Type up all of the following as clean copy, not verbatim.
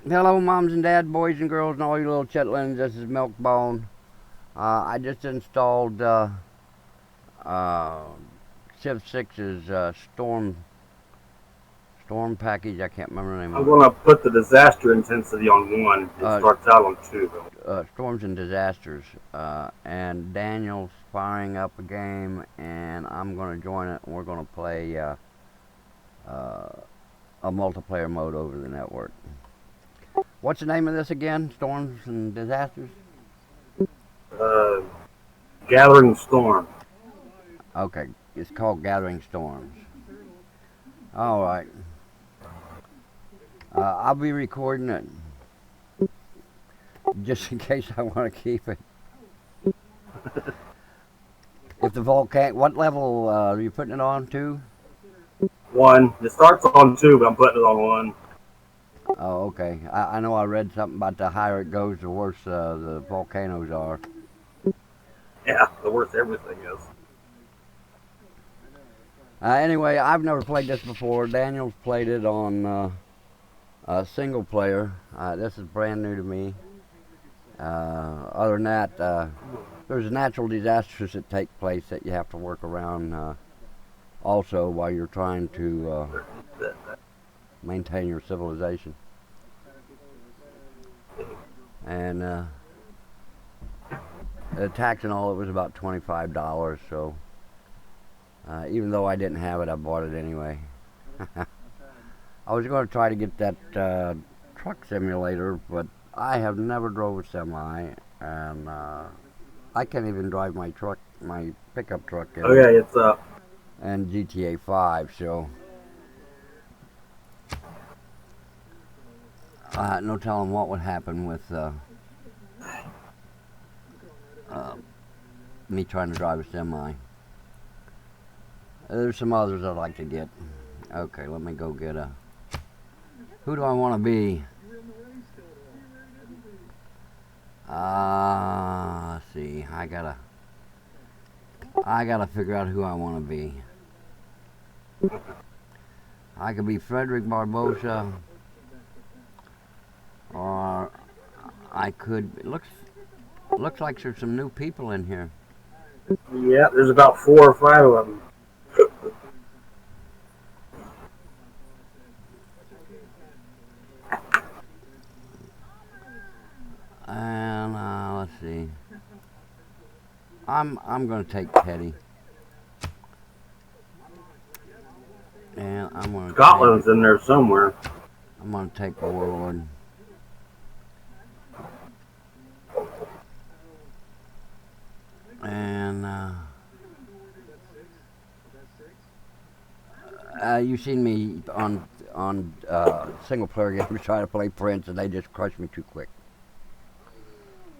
Hello, moms and dads, boys and girls, and all you little chitlins. This is Milkbone. I just installed uh, Civ 6's storm package. I can't remember the name I'm of it. gonna put the disaster intensity on 1. It Uh, starts out on 2 though. Storms and Disasters. And Daniel's firing up a game, and I'm going to join it, and we're going to play uh, a multiplayer mode over the network. What's the name of this again? Storms and Disasters? Uh, Gathering Storm. Okay, it's called Gathering Storms. All right. I'll be recording it just in case I want to keep it. If the volcano, what level are you putting it on to? 1. It starts on 2, but I'm putting it on 1. Oh, okay. I know I read something about the higher it goes, the worse the volcanoes are. Yeah, the worst everything is. Anyway, I've never played this before. Daniel's played it on single player. This is brand new to me. Other than that, there's natural disasters that take place that you have to work around also while you're trying to maintain your civilization. And the tax and all, it was about $25. So even though I didn't have it, I bought it anyway. I was going to try to get that truck simulator, but I have never drove a semi, and I can't even drive my pickup truck Okay, it's up. and GTA 5, so no telling what would happen with me trying to drive a semi. There's some others I'd like to get. Okay, let me go get a... Who do I want to be? Let's see. I gotta figure out who I want to be. I could be Frederick Barbosa, or I could. It looks like there's some new people in here. Yeah, there's about 4 or 5 of them. And let's see. I'm gonna take Teddy, and Scotland's in there somewhere. I'm gonna take Warlord. And you've seen me on single player games try to play Prince, and they just crush me too quick.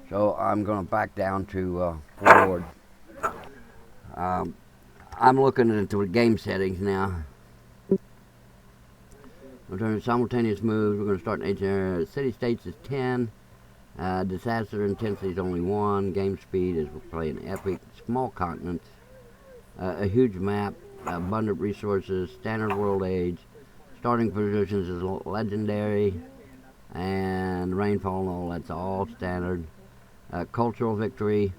So I'm gonna back down to Warlord. I'm looking into the game settings now. We're doing simultaneous moves. We're going to start in H. City states is 10. Disaster intensity is only 1. Game speed is we're playing epic. Small continents. A huge map. Abundant resources. Standard world age. Starting positions is legendary. And rainfall and all that's all standard. Cultural victory.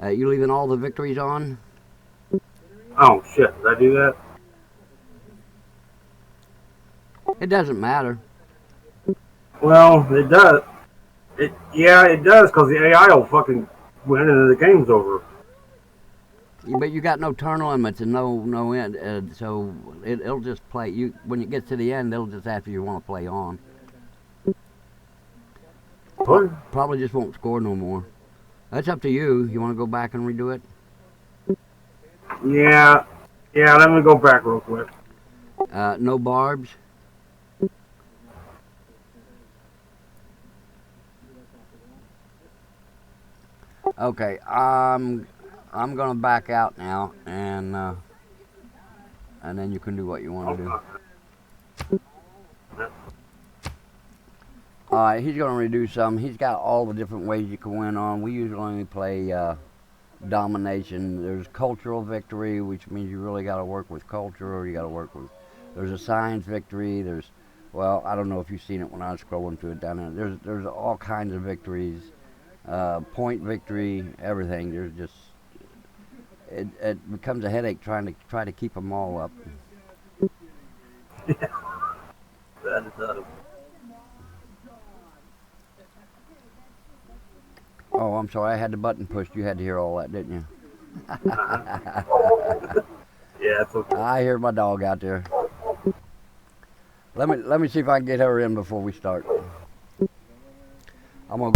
You leaving all the victories on? Oh shit, did I do that? It doesn't matter. Well, it does. Yeah, it does, because the AI will fucking win and the game's over. But you got no turn limits and no end, so it'll just play. You when it gets to the end, it'll just ask if you want to play on. What? Probably just won't score no more. That's up to you. You want to go back and redo it? Yeah, let me go back real quick. No barbs. Okay, I'm gonna back out now, and then you can do what you want to do. Alright, he's gonna redo some. He's got all the different ways you can win on. We usually only play domination. There's cultural victory, which means you really got to work with culture, or you got to work with. There's a science victory. There's Well, I don't know if you've seen it when I was scrolling through it down there. There's all kinds of victories, point victory, everything. There's just it becomes a headache try to keep them all up. That is Oh, I'm sorry, I had the button pushed. You had to hear all that, didn't you? yeah, it's okay. I hear my dog out there. Let me see if I can get her in before we start. I'm gonna.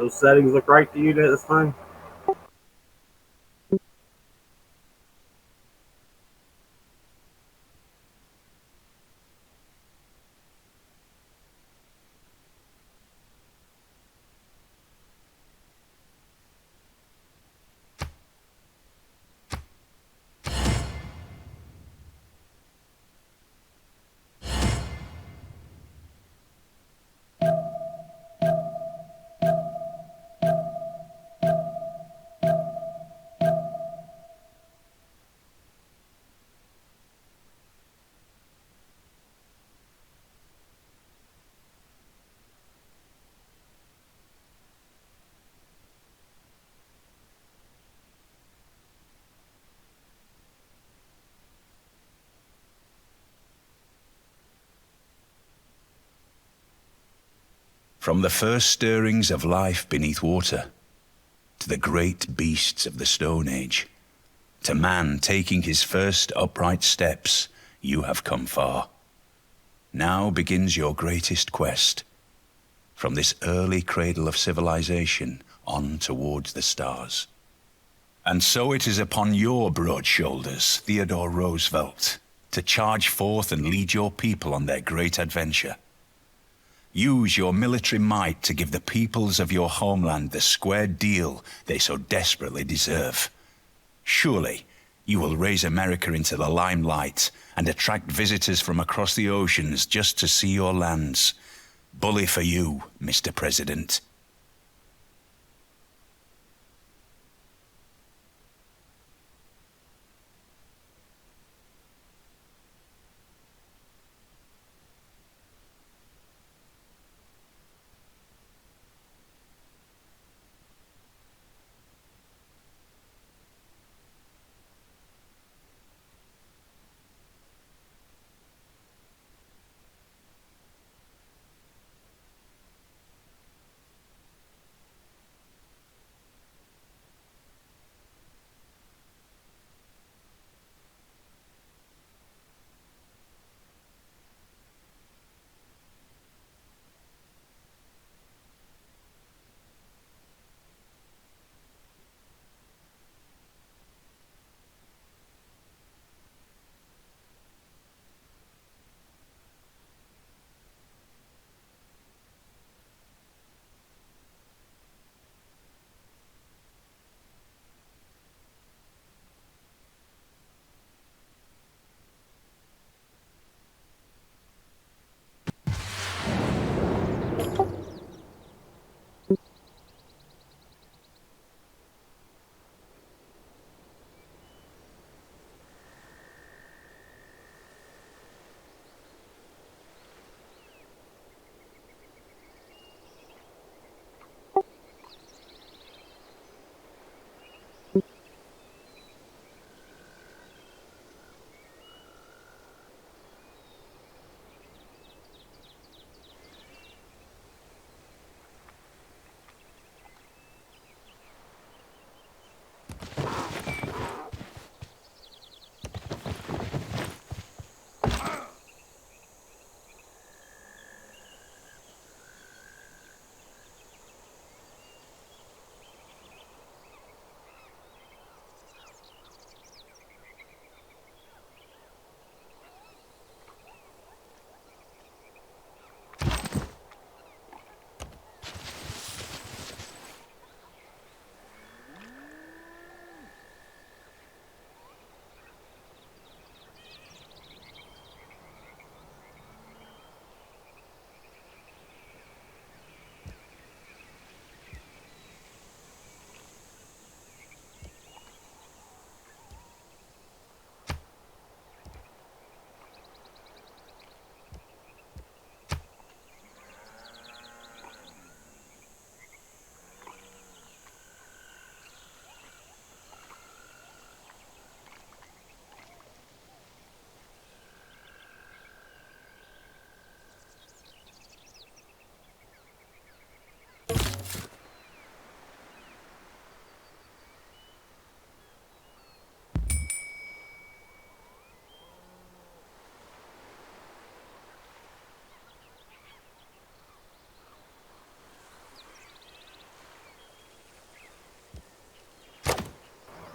Those settings look right to you this time? From the first stirrings of life beneath water, to the great beasts of the Stone Age, to man taking his first upright steps, you have come far. Now begins your greatest quest, from this early cradle of civilization on towards the stars. And so it is upon your broad shoulders, Theodore Roosevelt, to charge forth and lead your people on their great adventure. Use your military might to give the peoples of your homeland the square deal they so desperately deserve. Surely, you will raise America into the limelight and attract visitors from across the oceans just to see your lands. Bully for you, Mr. President.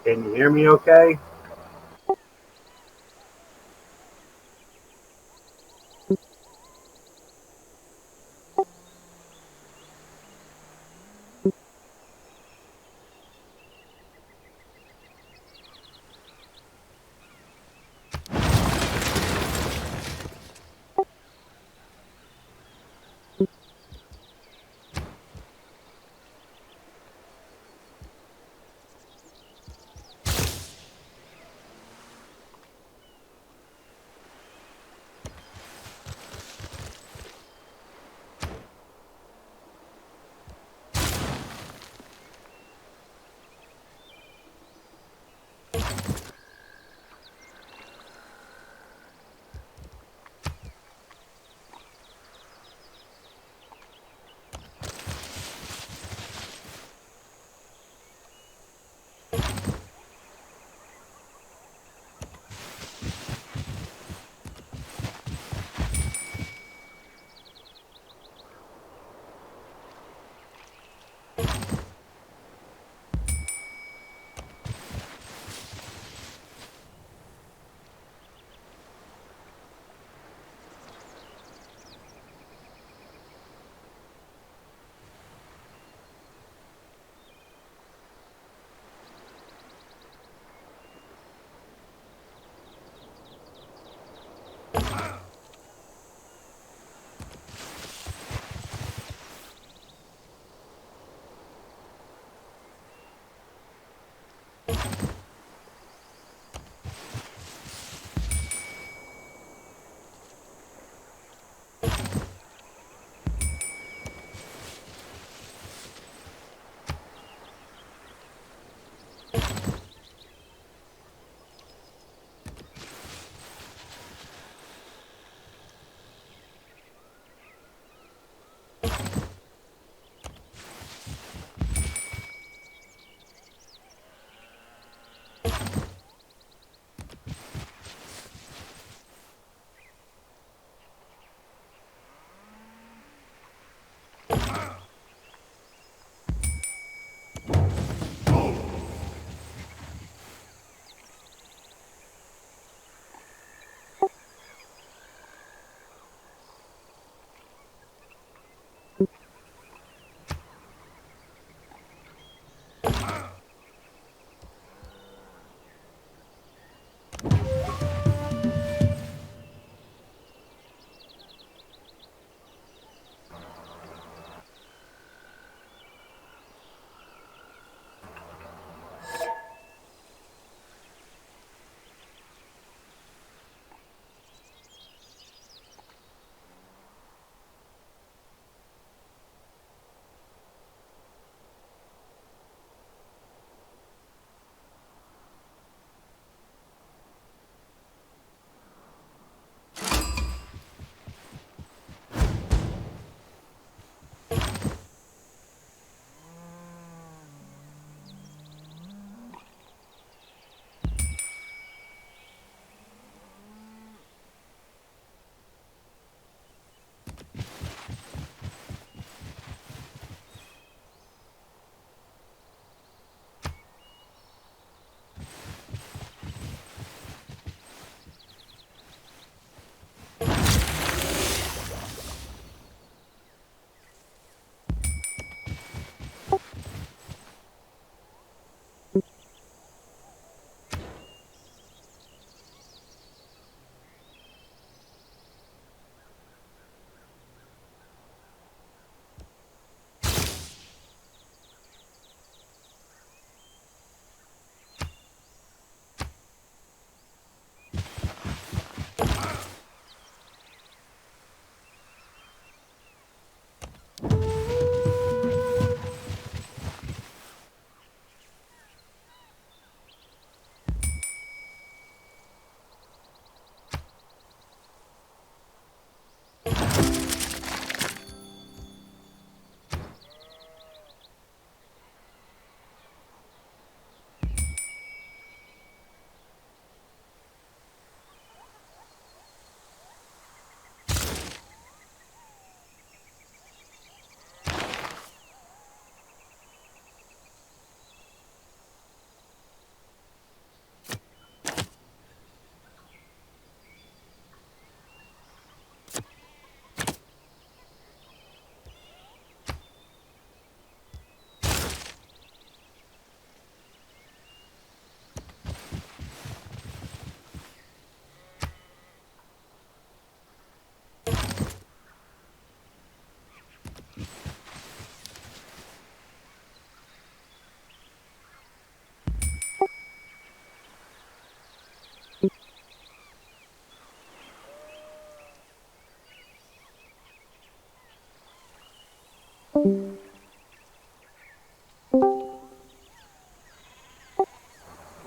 Can you hear me okay?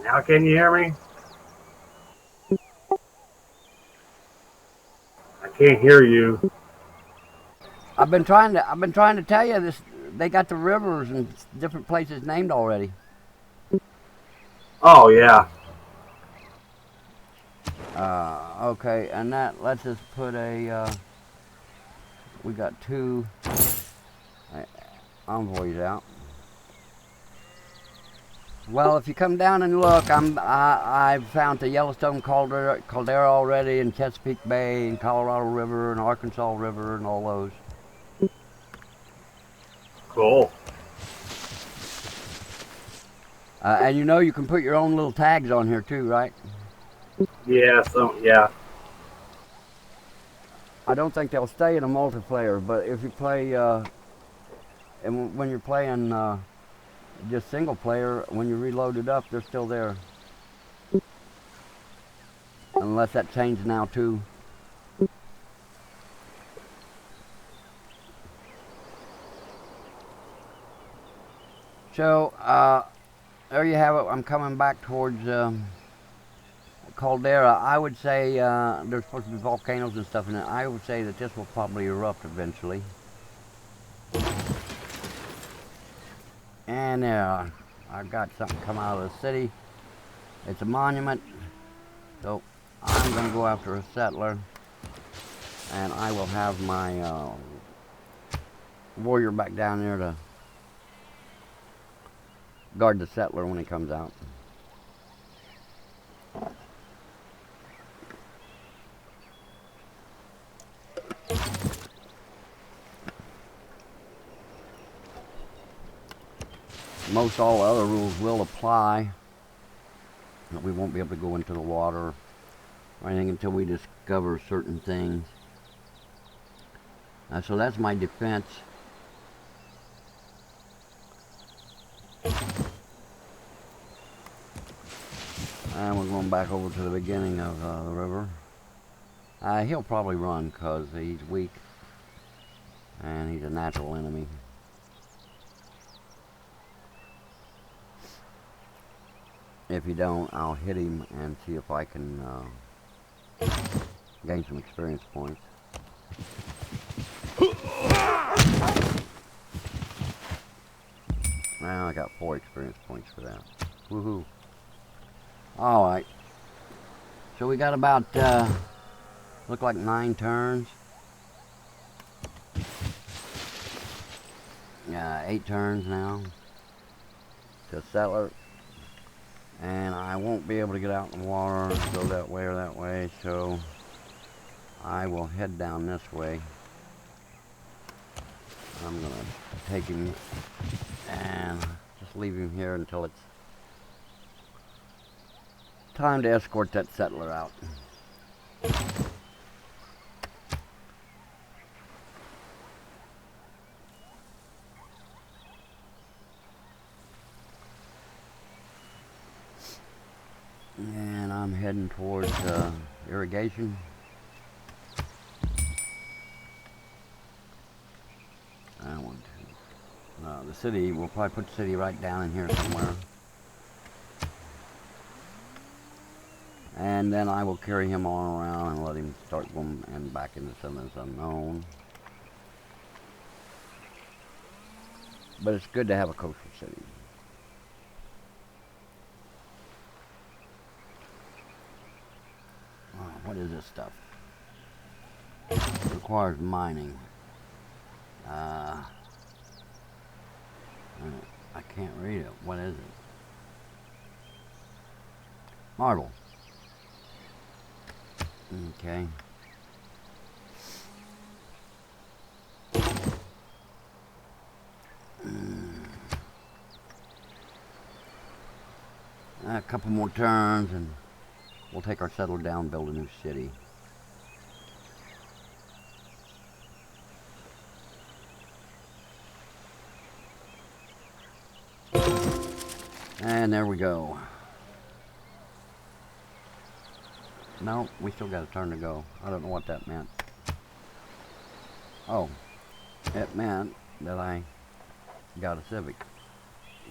Now can you hear me? I can't hear you. I've been trying to tell you this. They got the rivers and different places named already. Oh yeah. Okay, and that let's just put a. We got 2 envoys out. Well, if you come down and look, I've found the Yellowstone caldera already, and Chesapeake Bay, and Colorado River, and Arkansas River, and all those. Cool. And you know you can put your own little tags on here too, right? Yeah. Yeah. I don't think they'll stay in a multiplayer, but if you play, and when you're playing just single player, when you reload it up, they're still there. Unless that changed now too. So, there you have it. I'm coming back towards caldera. I would say there's supposed to be volcanoes and stuff in it. I would say that this will probably erupt eventually. And I've got something come out of the city. It's a monument. So I'm going to go after a settler. And I will have my warrior back down there to guard the settler when he comes out. most all other rules will apply. We won't be able to go into the water or anything until we discover certain things. So that's my defense. And we're going back over to the beginning of the river. He'll probably run because he's weak and he's a natural enemy. If you don't, I'll hit him and see if I can gain some experience points. Well, I got 4 experience points for that. Woohoo. Alright. So we got about, look like 9 turns. 8 turns now to settler. And I won't be able to get out in the water and go that way or that way, so I will head down this way. I'm going to take him and just leave him here until it's time to escort that settler out. And I'm heading towards irrigation. I want to. The city, we'll probably put the city right down in here somewhere. And then I will carry him on around and let him start going and back into some of this unknown. But it's good to have a coastal city. What is this stuff? It requires mining. I can't read it. What is it? Marble. Okay. A couple more turns and we'll take our settler down and build a new city. And there we go. No, we still got a turn to go. I don't know what that meant. Oh, it meant that I got a civic,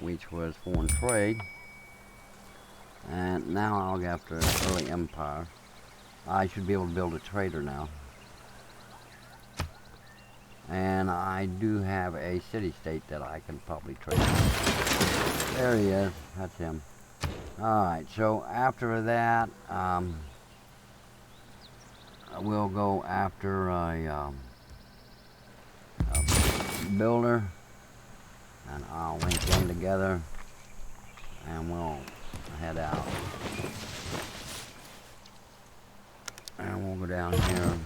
which was foreign trade. And now I'll go after early empire. I should be able to build a trader now. And I do have a city-state that I can probably trade. There he is. That's him. Alright, so after that, we'll go after a builder. And I'll link them together. And we'll head out. And we'll go down here.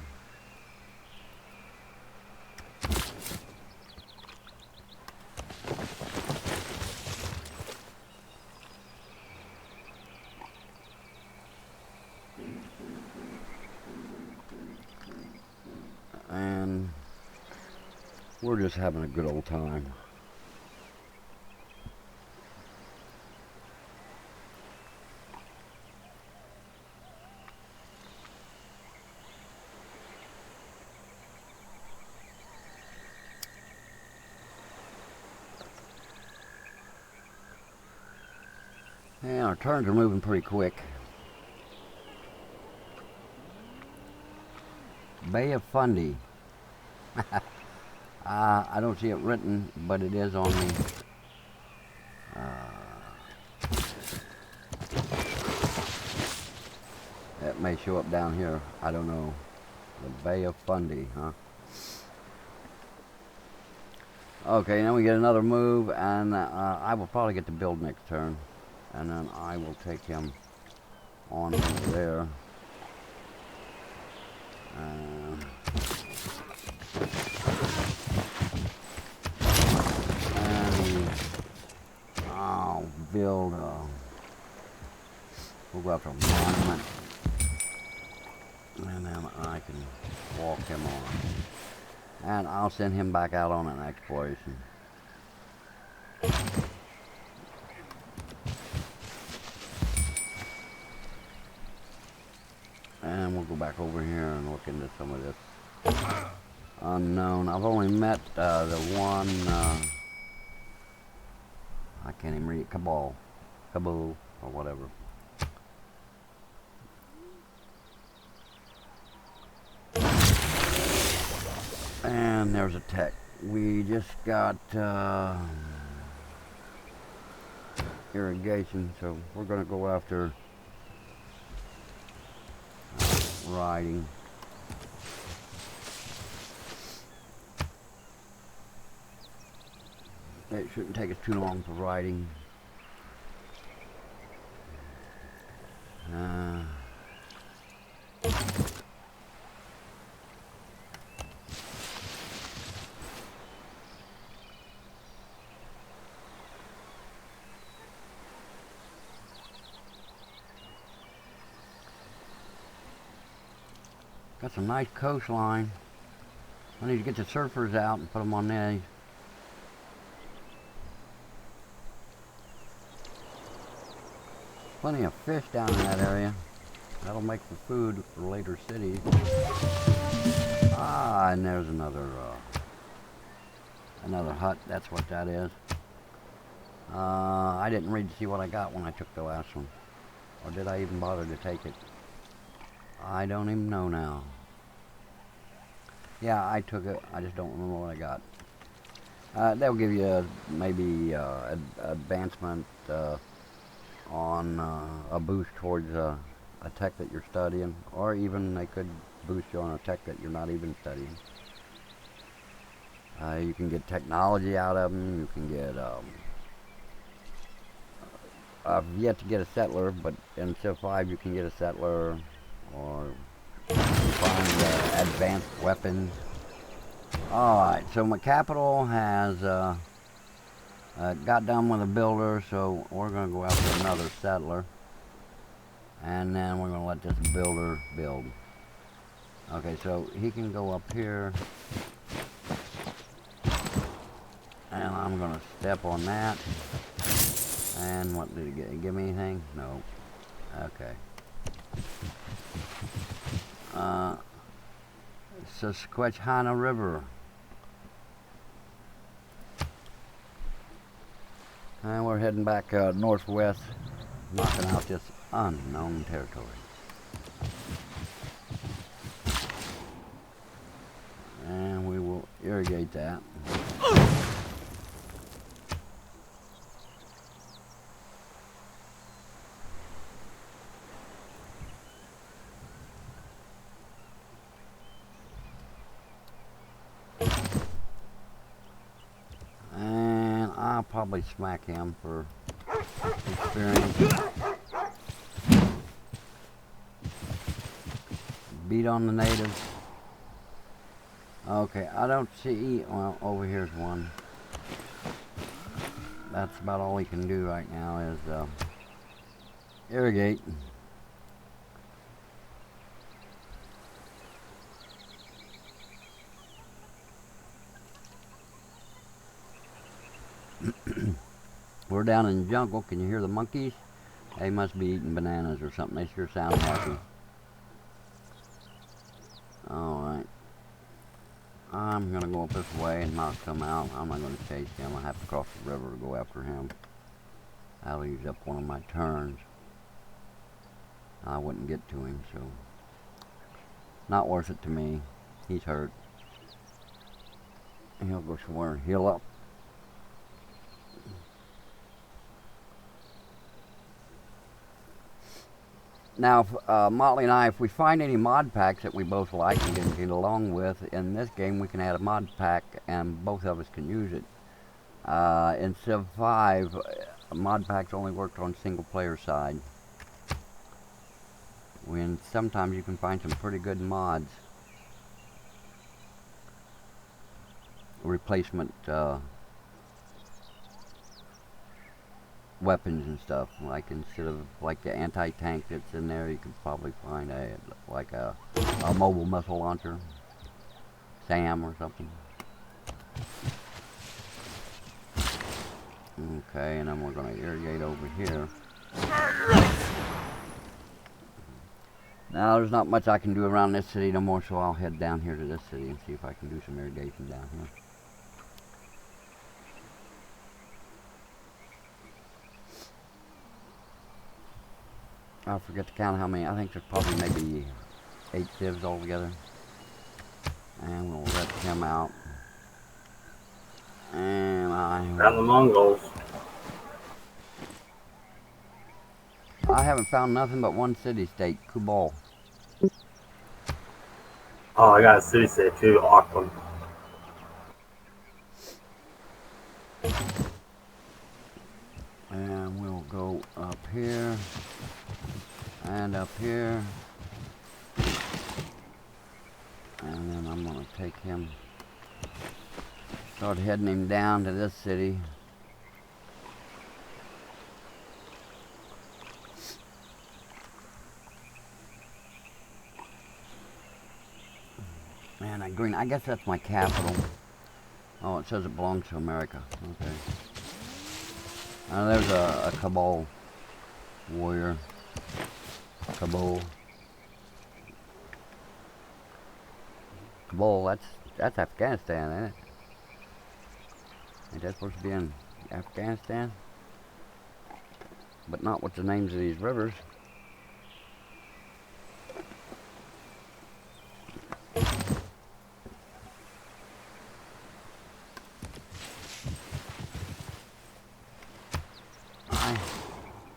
And we're just having a good old time. And our turns are moving pretty quick. Bay of Fundy. I don't see it written, but it is on the it may show up down here. I don't know. The Bay of Fundy, huh? Okay, now we get another move, and I will probably get to build next turn. And then I will take him on over there. And build, we'll go after a monument, and then I can walk him on. And I'll send him back out on an exploration. And we'll go back over here and look into some of this unknown. I've only met the one, I can't even read it, Cabal, or whatever. And there's a tech. We just got irrigation, so we're going to go after riding. It shouldn't take us too long for riding. Got some nice coastline. I need to get the surfers out and put them on these. Plenty of fish down in that area. That'll make for food for later cities. Ah, and there's another hut. That's what that is. I didn't read to see what I got when I took the last one. Or did I even bother to take it? I don't even know now. Yeah, I took it. I just don't remember what I got. They'll give you maybe advancement on a boost towards a tech that you're studying, or even they could boost you on a tech that you're not even studying. You can get technology out of them. You can get I've yet to get a settler, but in Civ 5 you can get a settler, or find advanced weapons. Alright, so my capital has got done with a builder, so we're going to go after another settler. And then we're going to let this builder build. Okay, so he can go up here. And I'm going to step on that. And what did it give me anything? No. Okay. Susquehanna River. And we're heading back northwest, knocking out this unknown territory. And we will irrigate that. I'll probably smack him for experience. Beat on the natives. Okay, I don't see, well, over here's one. That's about all he can do right now is irrigate. We're down in the jungle. Can you hear the monkeys? They must be eating bananas or something. They sure sound happy. Alright. I'm going to go up this way and knock them out. I'm not going to chase him. I have to cross the river to go after him. That'll use up one of my turns. I wouldn't get to him, so... Not worth it to me. He's hurt. He'll go somewhere and heal up. Now, Motley and I, if we find any mod packs that we both like and can get along with, in this game we can add a mod pack and both of us can use it. In Civ 5, mod packs only worked on single player side. When sometimes you can find some pretty good mods. Replacement weapons and stuff. Like instead of like the anti-tank that's in there, you could probably find a mobile missile launcher, SAM or something. Okay, and then we're going to irrigate over here. Now, there's not much I can do around this city no more, so I'll head down here to this city and see if I can do some irrigation down here. I forget to count how many. I think there's probably maybe 8 civs altogether. And we'll let him out. And Found the Mongols. I haven't found nothing but one city-state, Kubal. Oh, I got a city state too, Auckland. And we'll go up here. And up here. And then I'm going to take him, start heading him down to this city. Man, that green, I guess that's my capital. Oh, it says it belongs to America. Okay. There's a Kabul warrior. Kabul. Kabul, that's Afghanistan, ain't it? Ain't that supposed to be in Afghanistan? But not with the names of these rivers.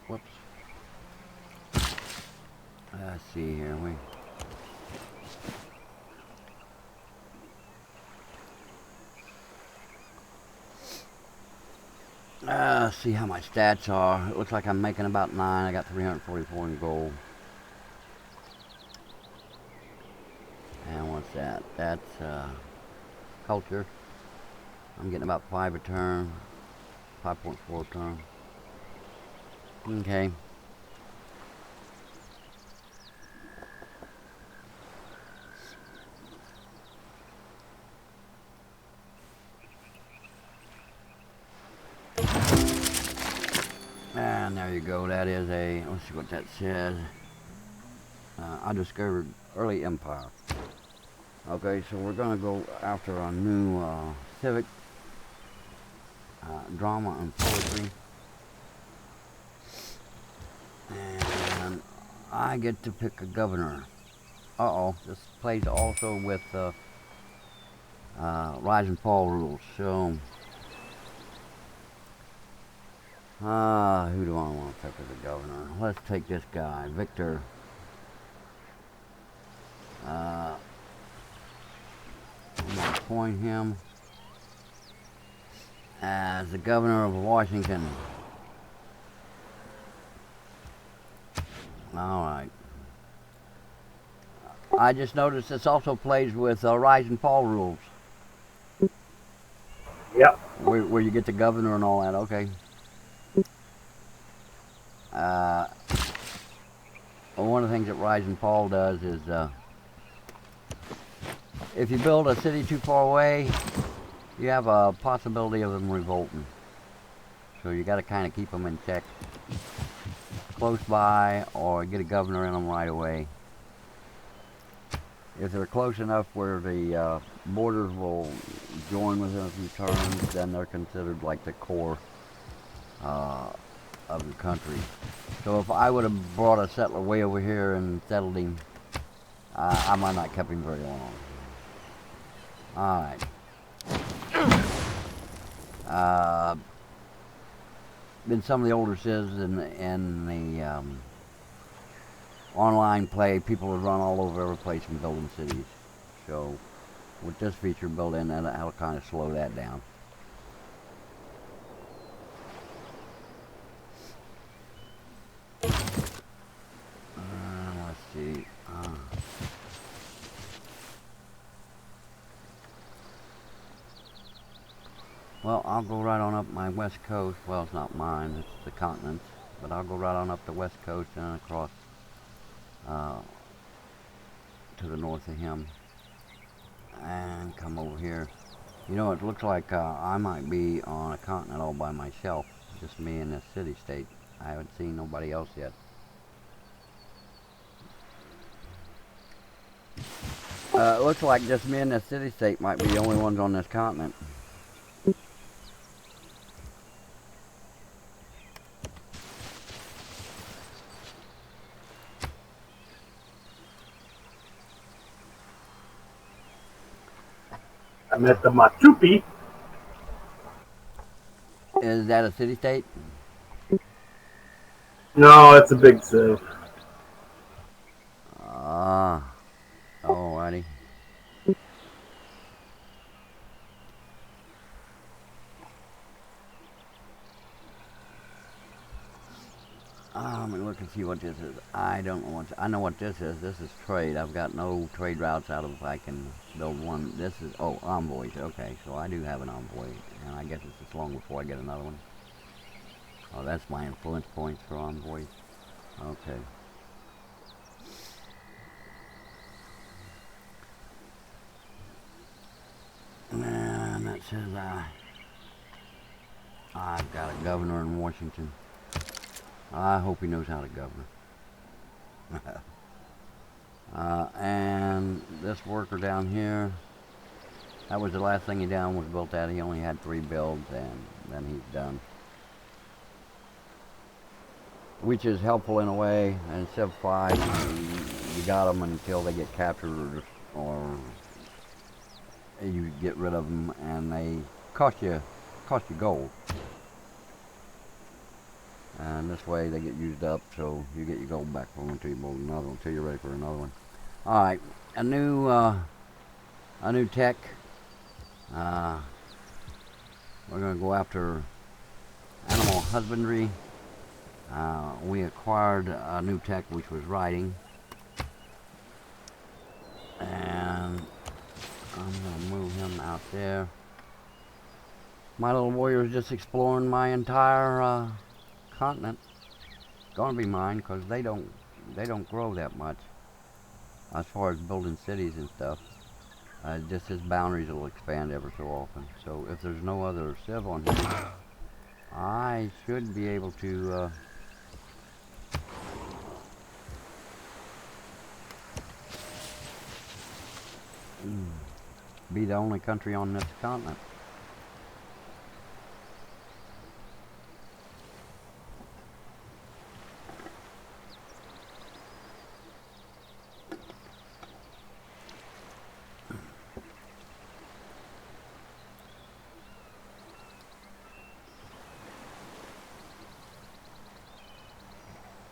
Whoops. Let's see here. See how my stats are. It looks like I'm making about 9. I got 344 in gold. And what's that? That's culture. I'm getting about 5 a turn. 5.4 a turn. Okay. And there you go. That is a, let's see what that says. I discovered early empire. Okay, so we're going to go after a new civic drama and poetry. And I get to pick a governor. Uh-oh, this plays also with rise and fall rules. So, who do I want to pick as a governor? Let's take this guy, Victor. I'm going to appoint him as the governor of Washington. Alright. I just noticed this also plays with rise and fall rules. Yep. Where you get the governor and all that, okay. Well, one of the things that rise and fall does is if you build a city too far away, you have a possibility of them revolting. So you got to kind of keep them in check close by, or get a governor in them right away. If they're close enough where the borders will join within a few turns, then they're considered like the core of the country. So if I would have brought a settler way over here and settled him, I might not have kept him very long. Alright. In some of the older civs in the online play, people would run all over every place and building cities. So with this feature built in, that'll kind of slow that down. Let's see. Well, I'll go right on up my west coast. Well, it's not mine, it's the continent's. But I'll go right on up the west coast and across to the north of him. And come over here. You know, it looks like I might be on a continent all by myself. Just me and this city-state. I haven't seen nobody else yet. It looks like just me and this city-state might be the only ones on this continent. I'm at the Machupi. Is that a city-state? No, it's a big city. Alrighty. Let me look and see what this is. I don't know what. I know what this is. This is trade. I've got no trade routes out of if I can build one. This is envoys. Okay, so I do have an envoy, and I guess it's just long before I get another one. Oh, that's my influence points for envoys. Okay. And that says I've got a governor in Washington. I hope he knows how to govern. And this worker down here, that was the last thing he done, was built out. He only had 3 builds, and then he's done. Which is helpful in a way. And Civ 5, you got them until they get captured, or you get rid of them, and they cost you gold. And this way they get used up, so you get your gold back for them until you build another one, until you're ready for another one. Alright, a new tech. We're going to go after animal husbandry. We acquired a new tech, which was riding. And I'm going to move him out there. My little warrior is just exploring my entire continent. It's gonna be mine because they don't grow that much as far as building cities and stuff. Just his boundaries will expand ever so often. So if there's no other civ on here, I should be able to be the only country on this continent.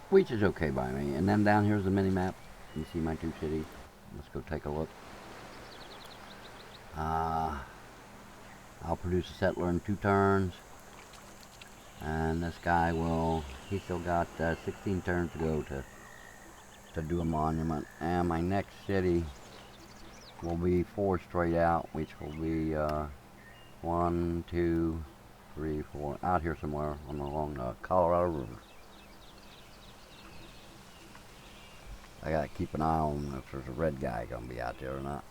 Which is okay by me. And then down here's the mini map. You see my 2 cities. Let's go take a look. I'll produce a settler in 2 turns. And this guy he's still got 16 turns to go to do a monument. And my next city will be 4 straight out, which will be 1, 2, 3, 4, out here somewhere along the Colorado River. I gotta keep an eye on if there's a red guy gonna be out there or not.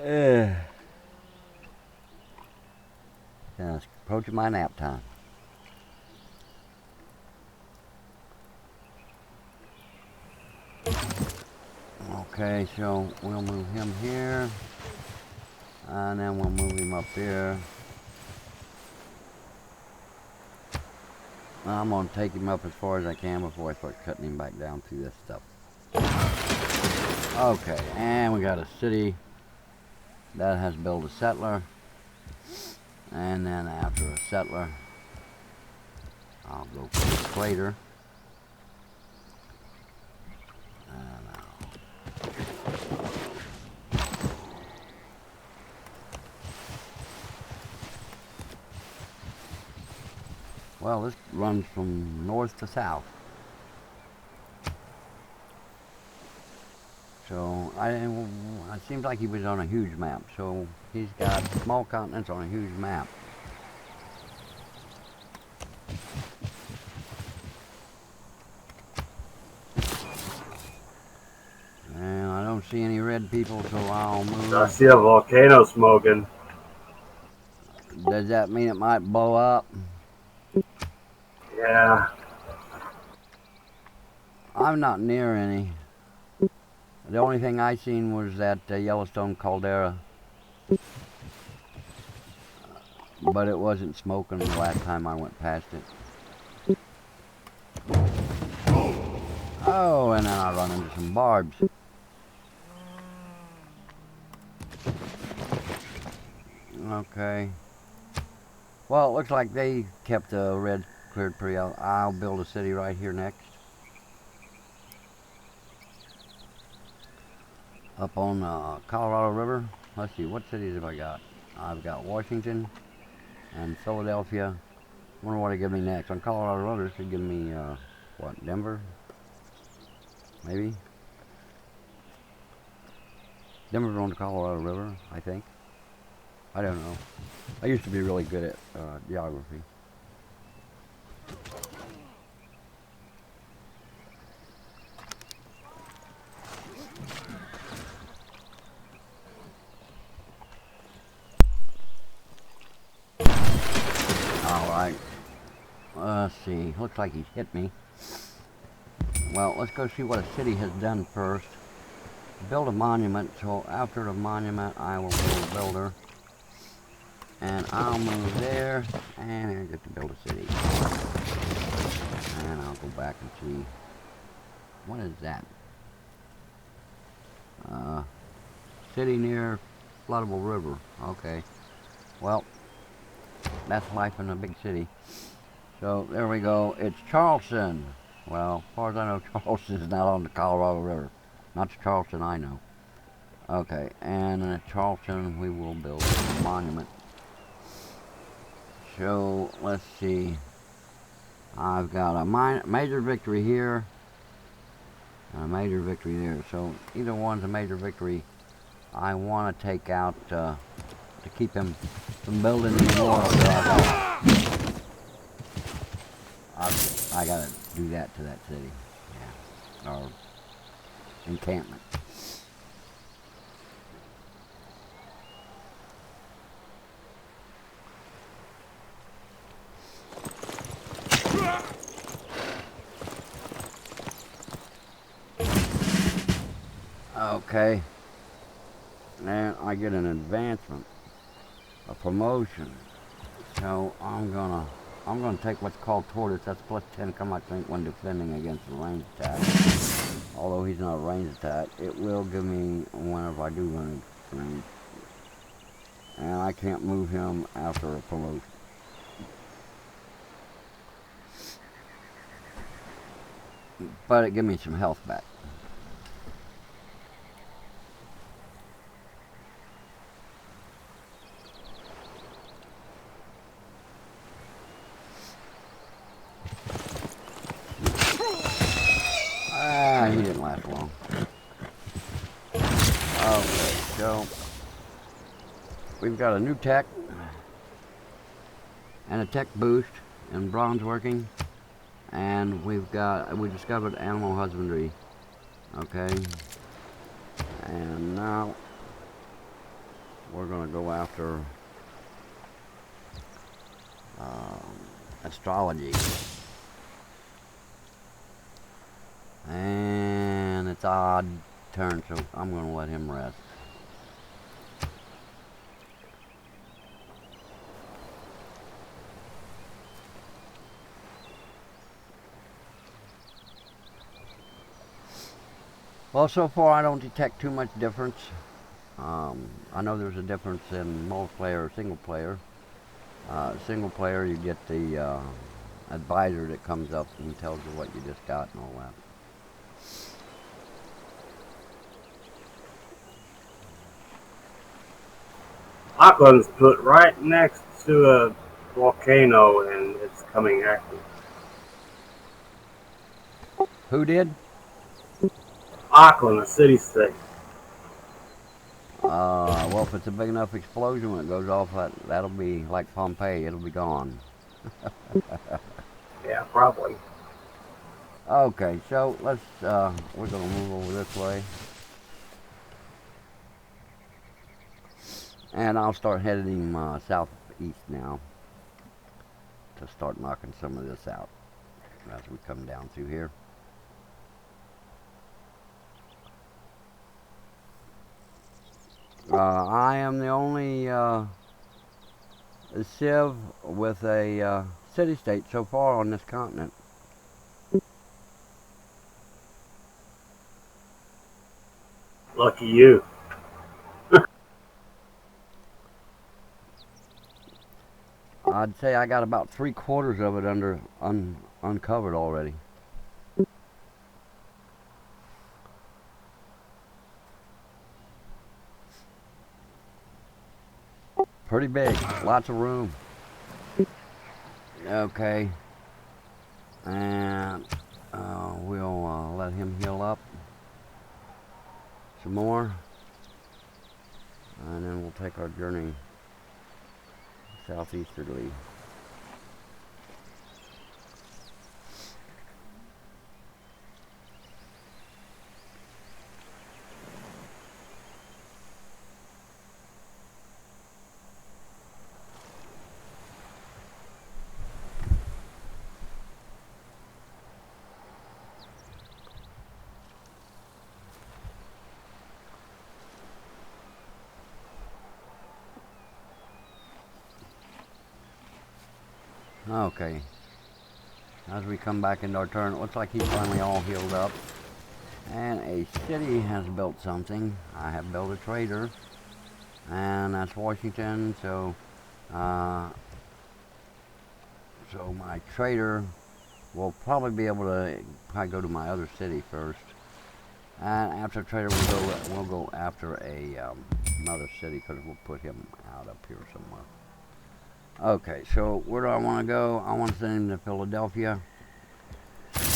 Yeah, it's approaching my nap time. Okay, so we'll move him here. And then we'll move him up here. I'm going to take him up as far as I can before I start cutting him back down through this stuff. Okay, and we got a city that has built a settler. And then after a settler, I'll go for a trader. Well, this runs from north to south. So it seems like he was on a huge map. So he's got small continents on a huge map. And I don't see any red people, so I'll move. I see a volcano smoking. Does that mean it might blow up? Yeah. I'm not near any. The only thing I seen was that Yellowstone caldera. But it wasn't smoking the last time I went past it. Oh, and then I run into some barbs. Okay. Well, it looks like they kept the red cleared pretty out. I'll build a city right here next. Up on the Colorado River. Let's see, what cities have I got? I've got Washington and Philadelphia. I wonder what they give me next. On Colorado River, it should give me, what, Denver? Maybe? Denver's on the Colorado River, I think. I don't know. I used to be really good at geography. Alright. Let's see. Looks like he's hit me. Well, let's go see what a city has done first. Build a monument, so after the monument I will build a builder. And I'll move there, and I get to build a city. And I'll go back and see. What is that? City near floodable river. Okay. Well, that's life in a big city. So there we go. It's Charleston. Well, as far as I know, Charleston is not on the Colorado River. Not the Charleston I know. Okay, and at Charleston we will build a monument. So let's see. I've got a major victory here and a major victory there. So either one's a major victory. I want to take out to keep him from building anymore. I gotta do that to that city. Yeah. Or encampment. Okay. Now I get an advancement, a promotion. So I'm gonna take what's called tortoise. That's plus 10 come I think when defending against a ranged attack. Although he's not a ranged attack, it will give me whenever I do run range. And I can't move him after a promotion. But it gives me some health back. He didn't last long. Okay, so we've got a new tech and a tech boost in bronze working, and we discovered animal husbandry. Okay, and now we're gonna go after astrology. And it's odd turn, so I'm going to let him rest. Well, so far I don't detect too much difference. I know there's a difference in multiplayer or single player. Single player, you get the advisor that comes up and tells you what you just got and all that. Auckland's put right next to a volcano and it's coming active. Who did? Auckland, a city state. Well, if it's a big enough explosion when it goes off, that'll be like Pompeii. It'll be gone. Yeah, probably. Okay, so let's, we're gonna move over this way. And I'll start heading southeast now to start knocking some of this out as we come down through here. I am the only civ with a city-state so far on this continent. Lucky you. I'd say I got about 3/4 of it uncovered already. Pretty big, lots of room. Okay, and we'll let him heal up some more, and then we'll take our journey southeasterly. Okay, as we come back into our turn, it looks like he's finally all healed up. And a city has built something. I have built a trader, and that's Washington, so my trader will probably be able to go to my other city first. And after trader, we'll go after another city, because we'll put him out up here somewhere. Okay, so where do I want to go? I want to send him to Philadelphia.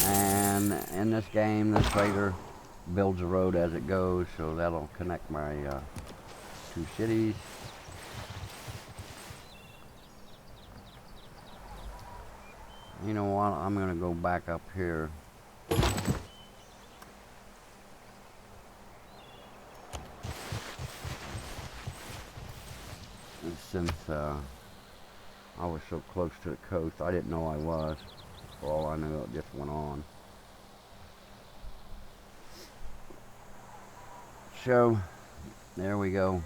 And in this game, the trader builds a road as it goes, so that'll connect my two cities. You know what? I'm going to go back up here. And since I was so close to the coast, I didn't know I was. For all I know, it just went on. So, there we go.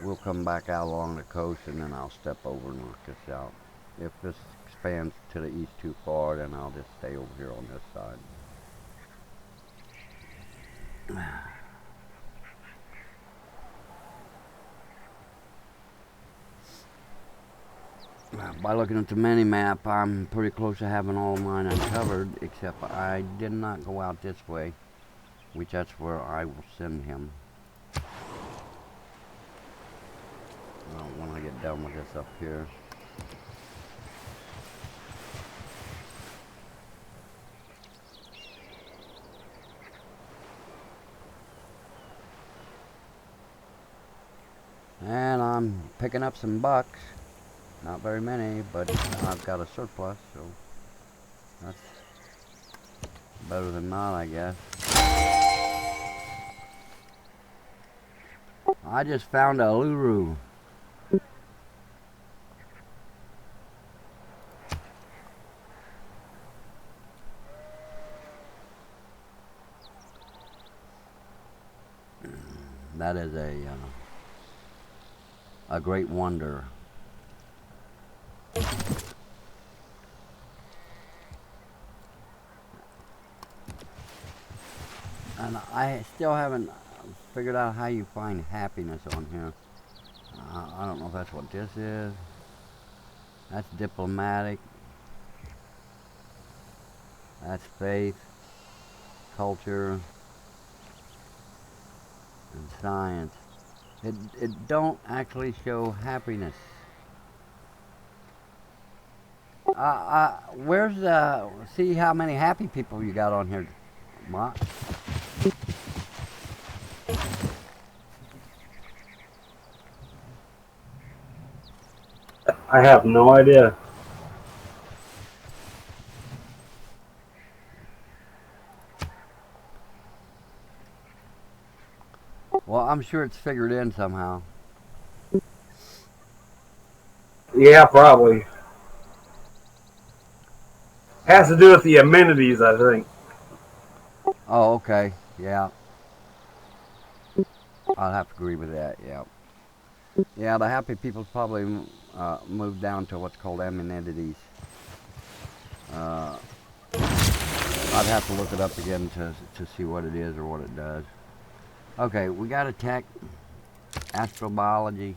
We'll come back out along the coast, and then I'll step over and work this out. If this expands to the east too far, then I'll just stay over here on this side. By looking at the mini-map, I'm pretty close to having all of mine uncovered, except I did not go out this way, which that's where I will send him. When I get done with this up here. And I'm picking up some bucks. Not very many, but I've got a surplus, so that's better than not, I guess. I just found a Luru. That is a great wonder. And I still haven't figured out how you find happiness on here. I don't know if that's what this is. That's diplomatic. That's faith, culture, and science. It don't actually show happiness. Where's the? See how many happy people you got on here, Mott? I have no idea. Well, I'm sure it's figured in somehow. Yeah, probably. Has to do with the amenities, I think. Oh, okay. Yeah. I'll have to agree with that. Yeah. Yeah, the happy people probably moved down to what's called amenities. I'd have to look it up again to see what it is or what it does. Okay, we got a tech, astrobiology,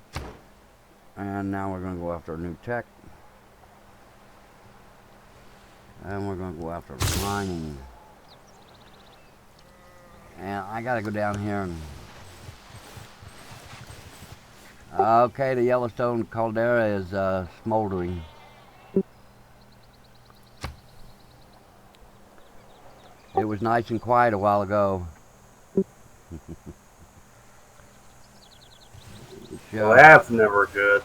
and now we're going to go after a new tech. And we're going to go after mining. And I got to go down here and... Okay, the Yellowstone caldera is smoldering. It was nice and quiet a while ago. Well, that's never good.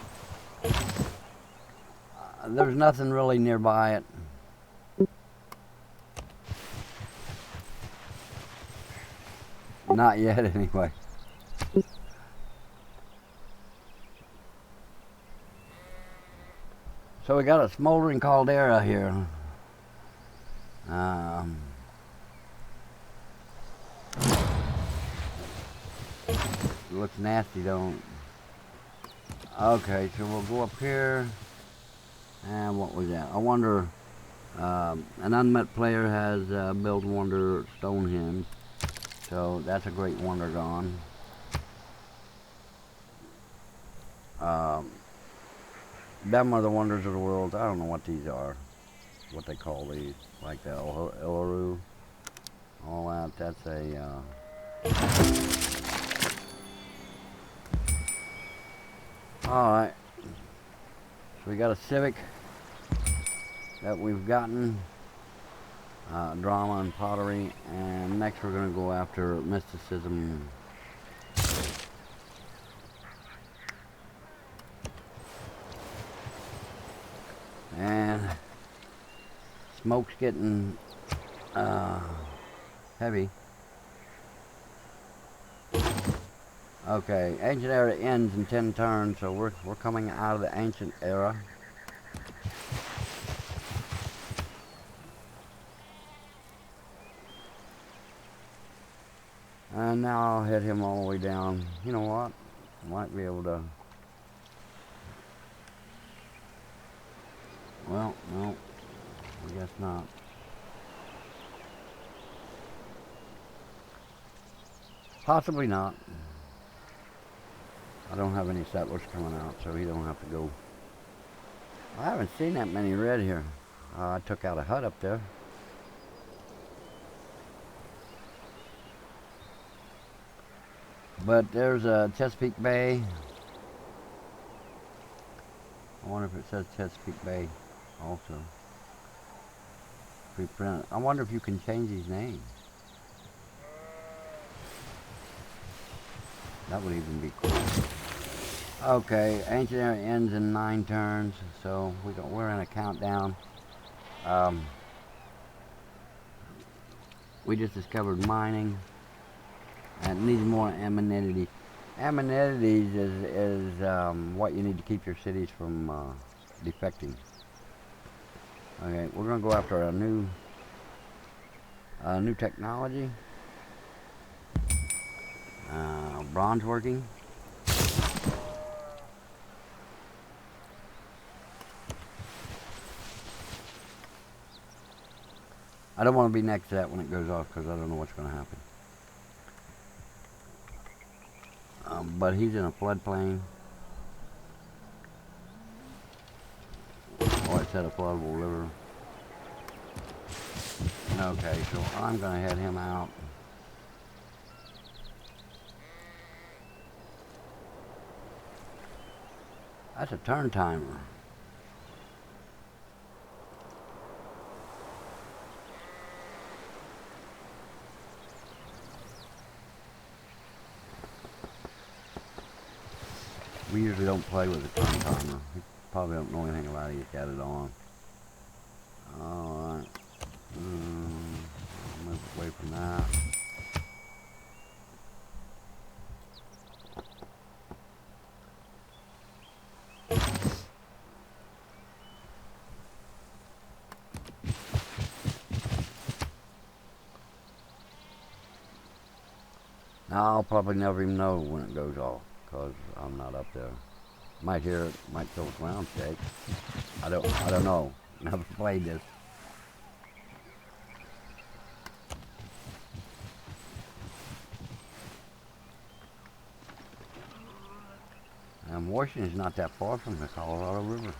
There's nothing really nearby it. Not yet, anyway. So we got a smoldering caldera here. Looks nasty, don't it? Okay, so we'll go up here. And what was that? I wonder, an unmet player has built wonder Stonehenge. So that's a great wonder gone. Them are the wonders of the world. I don't know what these are. What they call these. Like the Uluru. All that. That's a... Alright. So we got a Civic that we've gotten. Drama and pottery. And next we're going to go after mysticism. And smoke's getting heavy. Okay, ancient era ends in 10 turns, so we're coming out of the ancient era. And now I'll hit him all the way down. You know what? Might be able to... Well, no. I guess not. Possibly not. I don't have any settlers coming out, so he don't have to go. I haven't seen that many red here. I took out a hut up there. But there's a Chesapeake Bay. I wonder if it says Chesapeake Bay also. Preprint. I wonder if you can change his name. That would even be cool. Okay, ancient era ends in 9 turns, so we're in a countdown. We just discovered mining, and it needs more amenities. Amenities is what you need to keep your cities from defecting. Okay, we're gonna go after a new technology. Bronze working. I don't want to be next to that when it goes off because I don't know what's going to happen. But he's in a floodplain. Oh, it said a floodable river. Okay, so I'm going to head him out. That's a turn timer. We usually don't play with the turn timer. You probably don't know anything about it. He's got it on. Alright. Move away from that. I'll probably never even know when it goes off, because I'm not up there. Might hear it, might feel the ground shake. I don't know. Never played this. And Washington's not that far from the Colorado River.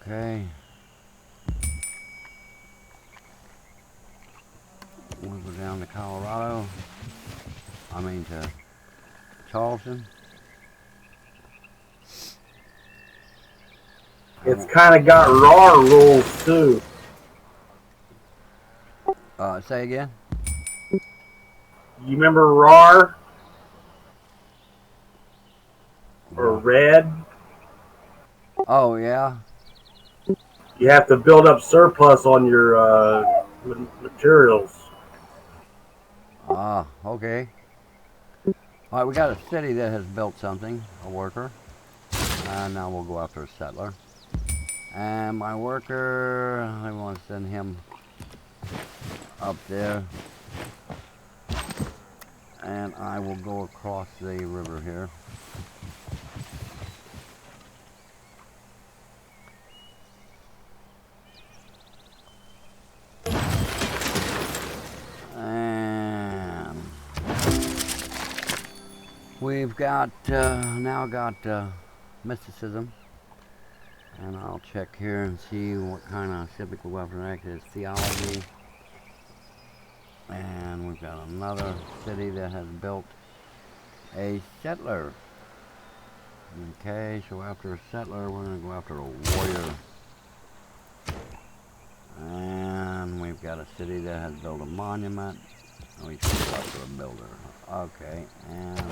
Okay. We'll go down to Colorado. I mean to Charleston. It's kind of got raw rules too. Say again? You remember RAR? Or RED? Oh, yeah? You have to build up surplus on your materials. Ah, okay. Alright, we got a city that has built something, a worker. And now we'll go after a settler. And my worker, I want to send him up there. And I will go across the river here. And we've got now got mysticism. And I'll check here and see what kind of civic weapon act is theology. And we've got another city that has built a settler. Okay, so after a settler, we're going to go after a warrior. And we've got a city that has built a monument. And we should go after a builder. Okay, and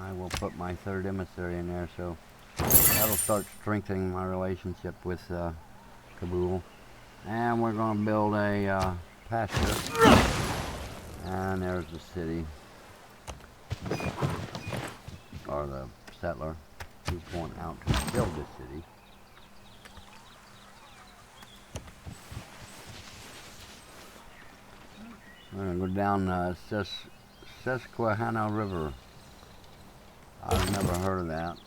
I will put my third emissary in there, so that'll start strengthening my relationship with Kabul. And we're going to build a pasture. And there's the city. Or the settler who's going out to build this city. We're going to go down Susquehanna River. I've never heard of that.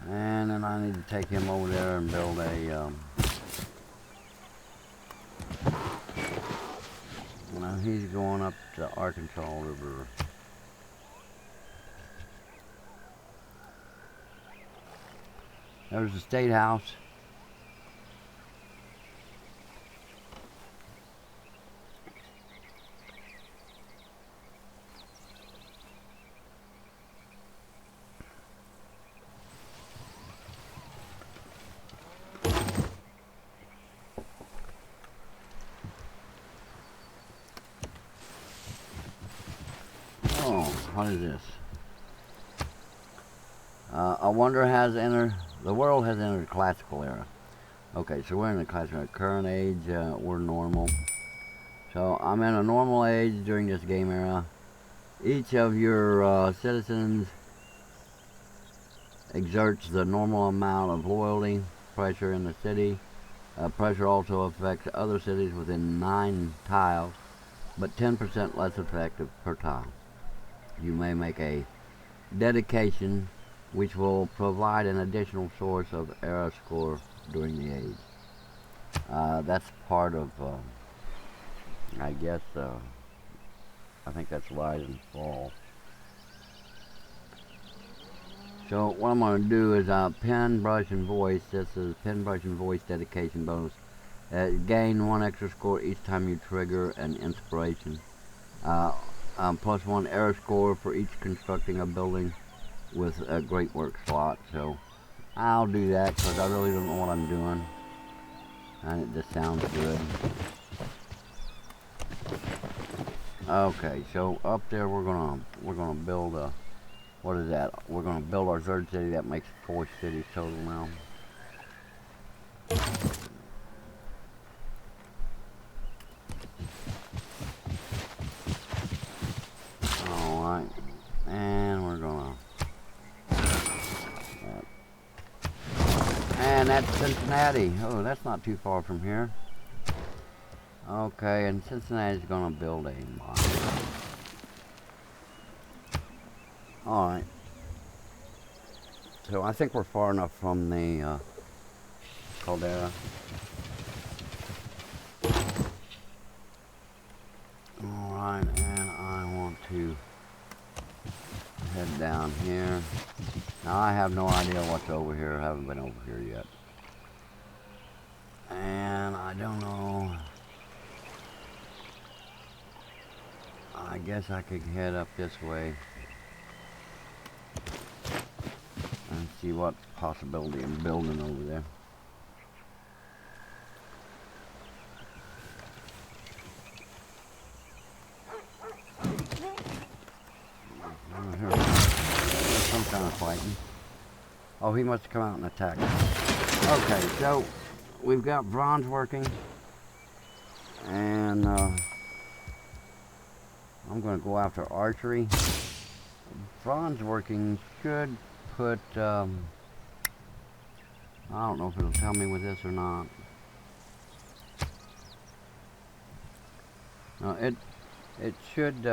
And then I need to take him over there and build a, now he's going up the Arkansas River. There's the State House. What is this? A wonder has entered, the world has entered a classical era. Okay, so we're in the classical current age, we're normal. So I'm in a normal age during this game era. Each of your citizens exerts the normal amount of loyalty, pressure in the city. Pressure also affects other cities within 9 tiles, but 10% less effective per tile. You may make a dedication which will provide an additional source of era score during the age. That's part of, I guess, I think that's rise and fall. So what I'm going to do is pen, brush, and voice. This is pen, brush, and voice dedication bonus. Gain 1 extra score each time you trigger an inspiration. Plus 1 error score for each constructing a building with a great work slot. So I'll do that because I really don't know what I'm doing. And it just sounds good. Okay, so up there we're gonna build a, what is that? We're gonna build our third city. That makes 4 cities total now. Alright, and we're gonna, and that's Cincinnati. Oh, that's not too far from here. Okay, and Cincinnati's gonna build a mod. Alright. So I think we're far enough from the caldera. Alright, and I want to head down here. Now I have no idea what's over here. I haven't been over here yet. And I don't know. I guess I could head up this way and see what possibility of building over there. There's some kind of fighting. Oh, he must have come out and attacked. Okay, so we've got bronze working, and I'm going to go after archery. Bronze working should put, I don't know if it'll tell me with this or not. No, it should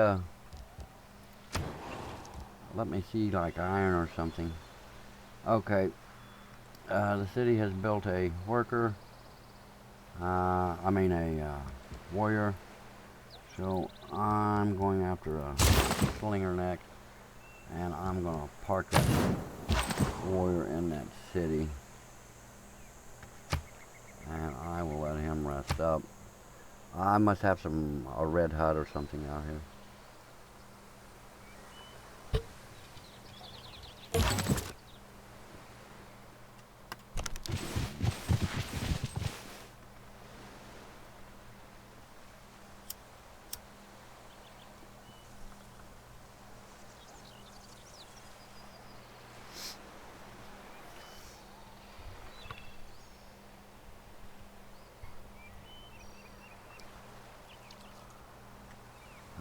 let me see, like iron or something. Okay, the city has built a worker, I mean a warrior. So I'm going after a slinger next, and I'm gonna park that warrior in that city, and I will let him rest up. I must have a red hut or something out here.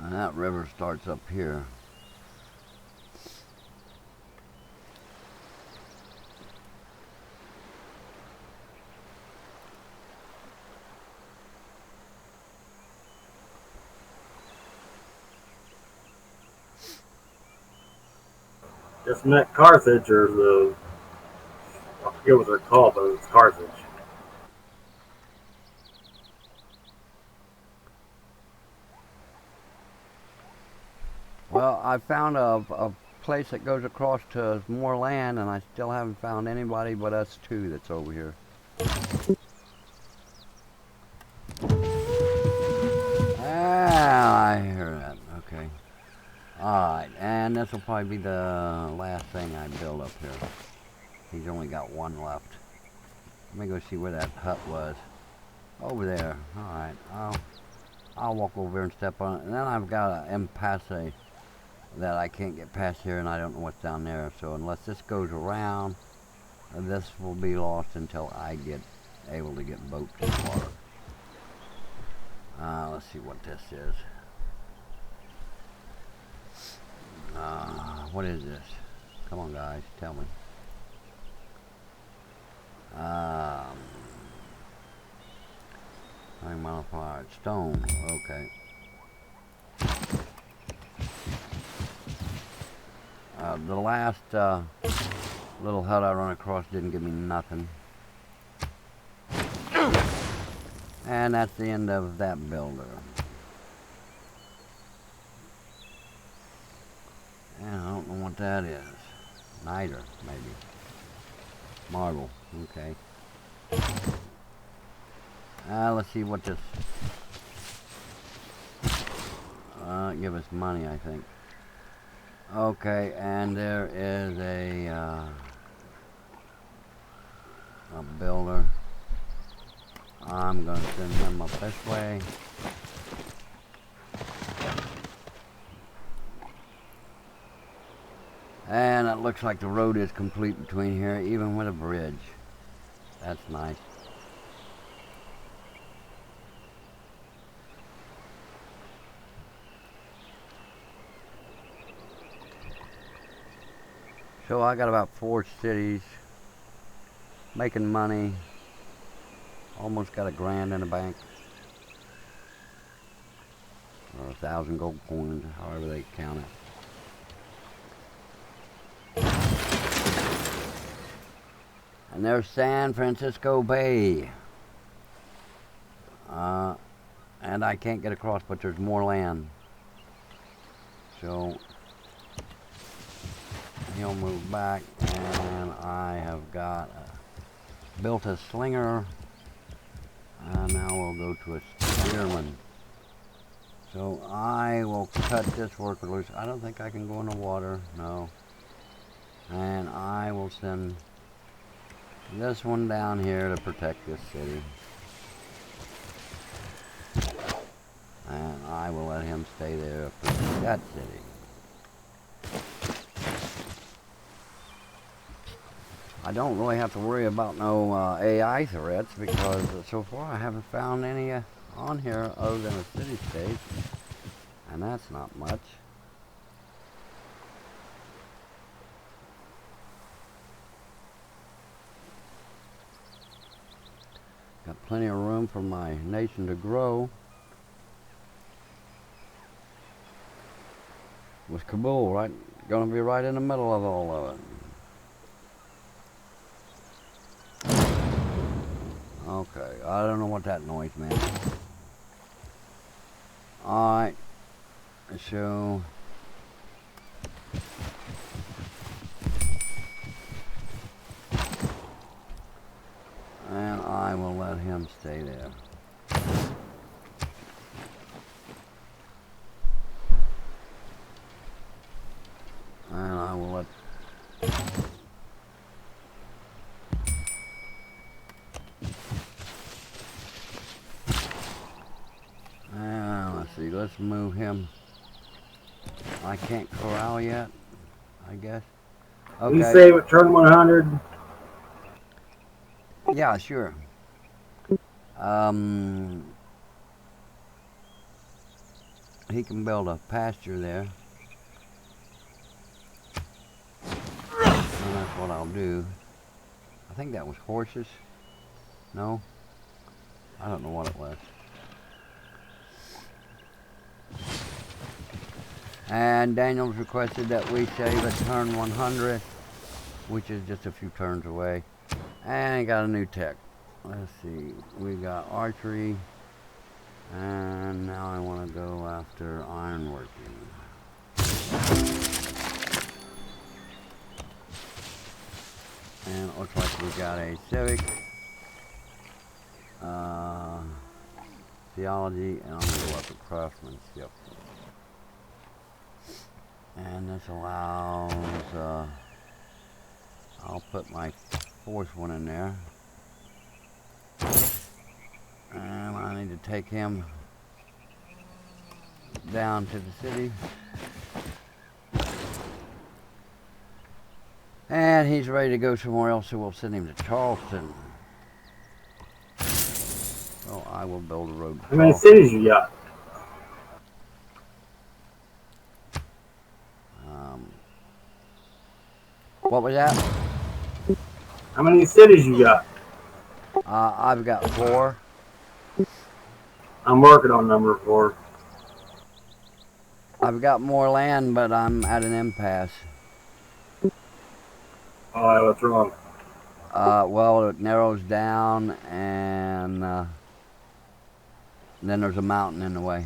And that river starts up here. Just met Carthage, or the, I forget what they're called, but it's Carthage. Well, I found a place that goes across to more land, and I still haven't found anybody but us two that's over here. Ah, I hear that. Okay. Alright, and this will probably be the last thing I build up here. He's only got one left. Let me go see where that hut was. Over there. Alright, I'll walk over there and step on it. And then I've got an impasse that I can't get past here, and I don't know what's down there. So unless this goes around, this will be lost until I get able to get boats in the water. Let's see what this is. What is this? Come on, guys, tell me. Modified stone. Okay. The last little hut I run across didn't give me nothing. And that's the end of that builder. And I don't know what that is. Niter, maybe. Marble, okay. Let's see what this... give us money, I think. Okay, and there is a... a builder. I'm going to send him up this way. And it looks like the road is complete between here, even with a bridge. That's nice. So I got about 4 cities, making money, almost got $1,000 in the bank, or 1,000 gold coins, however they count it. And there's San Francisco Bay. And I can't get across, but there's more land. So he'll move back, and I have got built a slinger, and now we'll go to a spearman. So I will cut this worker loose. I don't think I can go in the water, no. And I will send this one down here to protect this city. And I will let him stay there to protect that city. I don't really have to worry about no AI threats because so far I haven't found any on here other than a city-state, and that's not much. Got plenty of room for my nation to grow. With Kabul, right, gonna be right in the middle of all of it. Okay, I don't know what that noise meant. Alright, so and I will let him stay there. And I will let let's see, let's move him. I can't corral yet, I guess. Okay. You save at turn 100. Yeah, sure. He can build a pasture there. And that's what I'll do. I think that was horses. No? I don't know what it was. And Daniel's requested that we save at turn 100, which is just a few turns away. And he got a new tech. Let's see, we got archery, and now I want to go after ironworking. And it looks like we got a civic, theology, and I'm going to go after craftsmanship. And this allows, I'll put my 4th one in there. And I need to take him down to the city. And he's ready to go somewhere else, so we'll send him to Charleston. So I will build a road to How many cities you got? What was that? How many cities you got? I've got 4. I'm working on number 4. I've got more land, but I'm at an impasse. Oh, what's wrong? Well, it narrows down, and then there's a mountain in the way.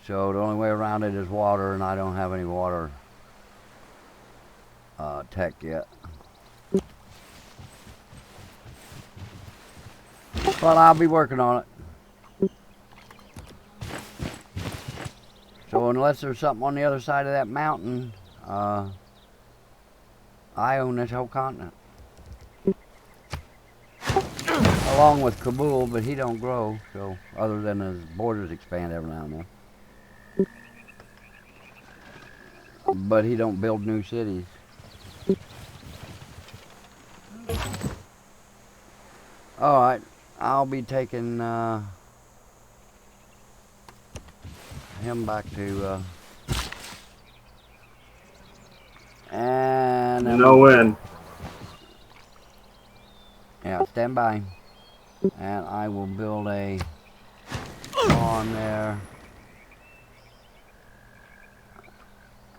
So the only way around it is water, and I don't have any water tech yet. But I'll be working on it. So unless there's something on the other side of that mountain, I own this whole continent. along with Kabul, but he don't grow, so other than his borders expand every now and then. But he don't build new cities. Alright, I'll be taking him back to and You know when. yeah, stand by. And I will build a on there.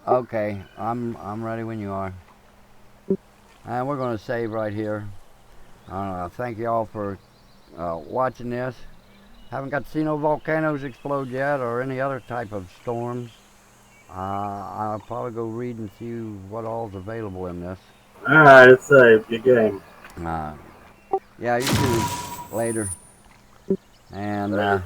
Okay, I'm ready when you are. And we're going to save right here. Thank you all for watching this. Haven't got to see no volcanoes explode yet or any other type of storms. I'll probably go read and see what all's available in this. Alright, it's saved. Good game. Yeah, you too. Later. And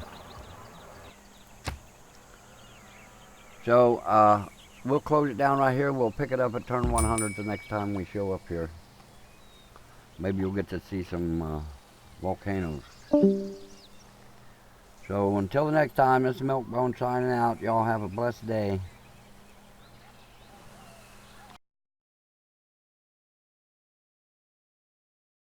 so we'll close it down right here. We'll pick it up at turn 100 the next time we show up here. Maybe you'll get to see some volcanoes. So until the next time, this is Milkbone signing out. Y'all have a blessed day.